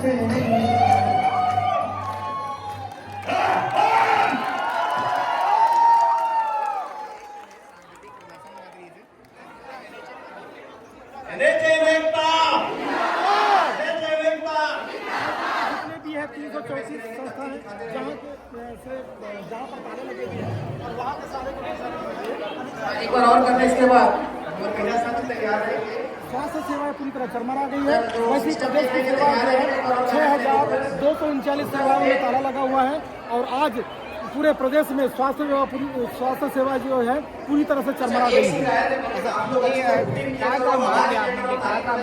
भी है 334 संस्था है जहाँ पर ताले लगे हुए हैं और वहाँ के सारे एक बार और करने इसके बाद स्वास्थ्य सेवाएं पूरी तरह चरमरा गई है। वैसे प्रदेश की सेवा जो है 6,239 सेवाओं में ताला लगा हुआ है और आज पूरे प्रदेश में स्वास्थ्य सेवा जो है पूरी तरह से चरमरा गई है। हम लोगों का जो प्रमुख काम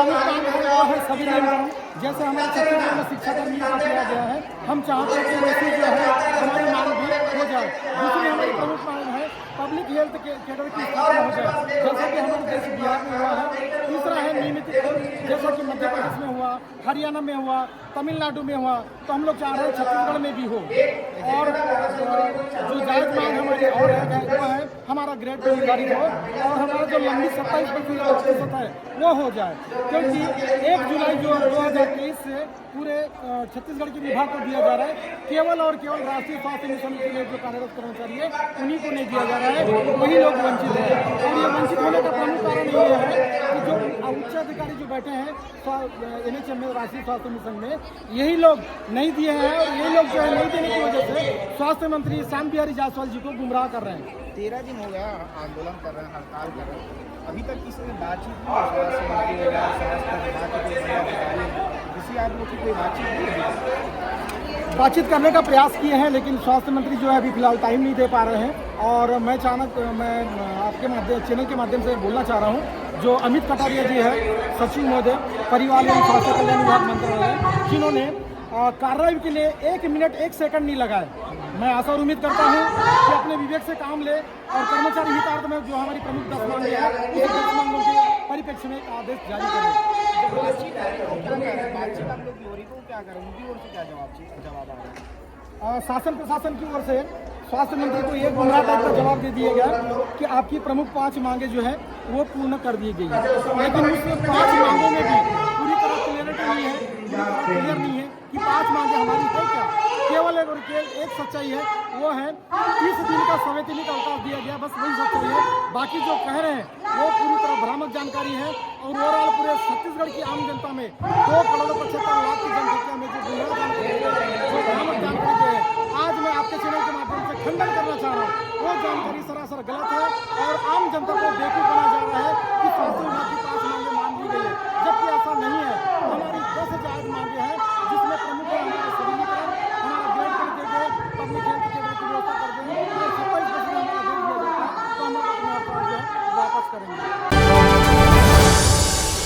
है वो है सभी नियमकरण, जैसे हमारे छत्तीसगढ़ में शिक्षा का नियम किया गया है, हम चाहते हैं कि वैसे जो है हमारी मांग भी हो जाए। दूसरी हमारी प्रमुख मांग है पब्लिक हेल्थ केडर की स्थापना हो जाए, जैसा कि हमारे देश बिहार में हुआ है। तीसरा है नियमितीकरण, जैसा कि मध्य प्रदेश में हुआ, हरियाणा में हुआ, तमिलनाडु में हुआ, तो हम लोग चाह रहे हैं छत्तीसगढ़ में भी हो। और जो जायज मांग हमारी और है वो है हमारा ग्रेड पे निर्धारित हो और हमारा जो लंबी 27% है वो हो जाए, क्योंकि 1 जुलाई जो 2023 से पूरे छत्तीसगढ़ के विभाग को दिया जा रहा है, केवल और केवल राष्ट्रीय स्वास्थ्य मिशन के लिए जो कार्यरत कर्मचारी है उन्हीं को नहीं दिया जा रहा है, वही लोग वंचित हैं। और ये वंचित होने का प्रमुख कारण ये है कि जो उच्च अधिकारी जो बैठे हैं NHM में, राष्ट्रीय स्वास्थ्य मिशन में, यही लोग नहीं दिए हैं और यही लोग जो है नहीं देने की वजह से स्वास्थ्य मंत्री श्याम बिहारी जायसवाल जी को गुमराह कर रहे हैं। 13 दिन हो गया आंदोलन कर रहे हैं, हड़ताल कर रहे हैं, अभी तक किसी ने बातचीत किसी आदमी की कोई बातचीत नहीं है। बातचीत करने का प्रयास किए हैं, लेकिन स्वास्थ्य मंत्री जो है अभी फिलहाल टाइम नहीं दे पा रहे हैं। और मैं आपके चैनल के माध्यम से बोलना चाह रहा हूँ, जो अमित कटारिया जी है, सचिव महोदय, परिवार एवं स्वास्थ्य कल्याण विभाग मंत्रालय, जिन्होंने कार्रवाई के लिए 1 मिनट 1 सेकंड नहीं लगाए। मैं आशा और उम्मीद करता हूं कि अपने विवेक से काम ले और कर्मचारी हितार्थ में जो हमारी प्रमुख 10 मांगे हैं उस 10 मांगों के परिप्रेक्ष्य में एक आदेश जारी करें। बातचीत आप लोग की हो रही तो क्या करें, उनकी ओर से क्या जवाब आ रहा है? शासन प्रशासन की ओर से स्वास्थ्य मंत्री को एक गुमराह टाइप का जवाब दे दिया गया कि आपकी प्रमुख 5 मांगे जो है वो पूर्ण कर दी गई है, लेकिन उस 5 मांगों में भी पूरी तरह क्लियरिटी नहीं है, क्लियर नहीं है कि 5 मांगे हमारी है क्या। केवल एक सच्चाई है, वो है 30 दिन का सवेतनी का अवकाश दिया गया, बस वही सच्चाई है। बाकी जो कह रहे हैं वो पूरी तरह भ्रामक जानकारी है और ओवरऑल पूरे छत्तीसगढ़ की आम जनता में 2,75,00,000 की जनसंख्या में जो भ्रामक जानकारी है, आज मैं आपके चैनल के माध्यम से खंडन करना चाह रहा हूँ। वो जानकारी सरासर गलत है और आम जनता को बेवकूफ बनाया जा रहा है कि स्वास्थ्य विभाग की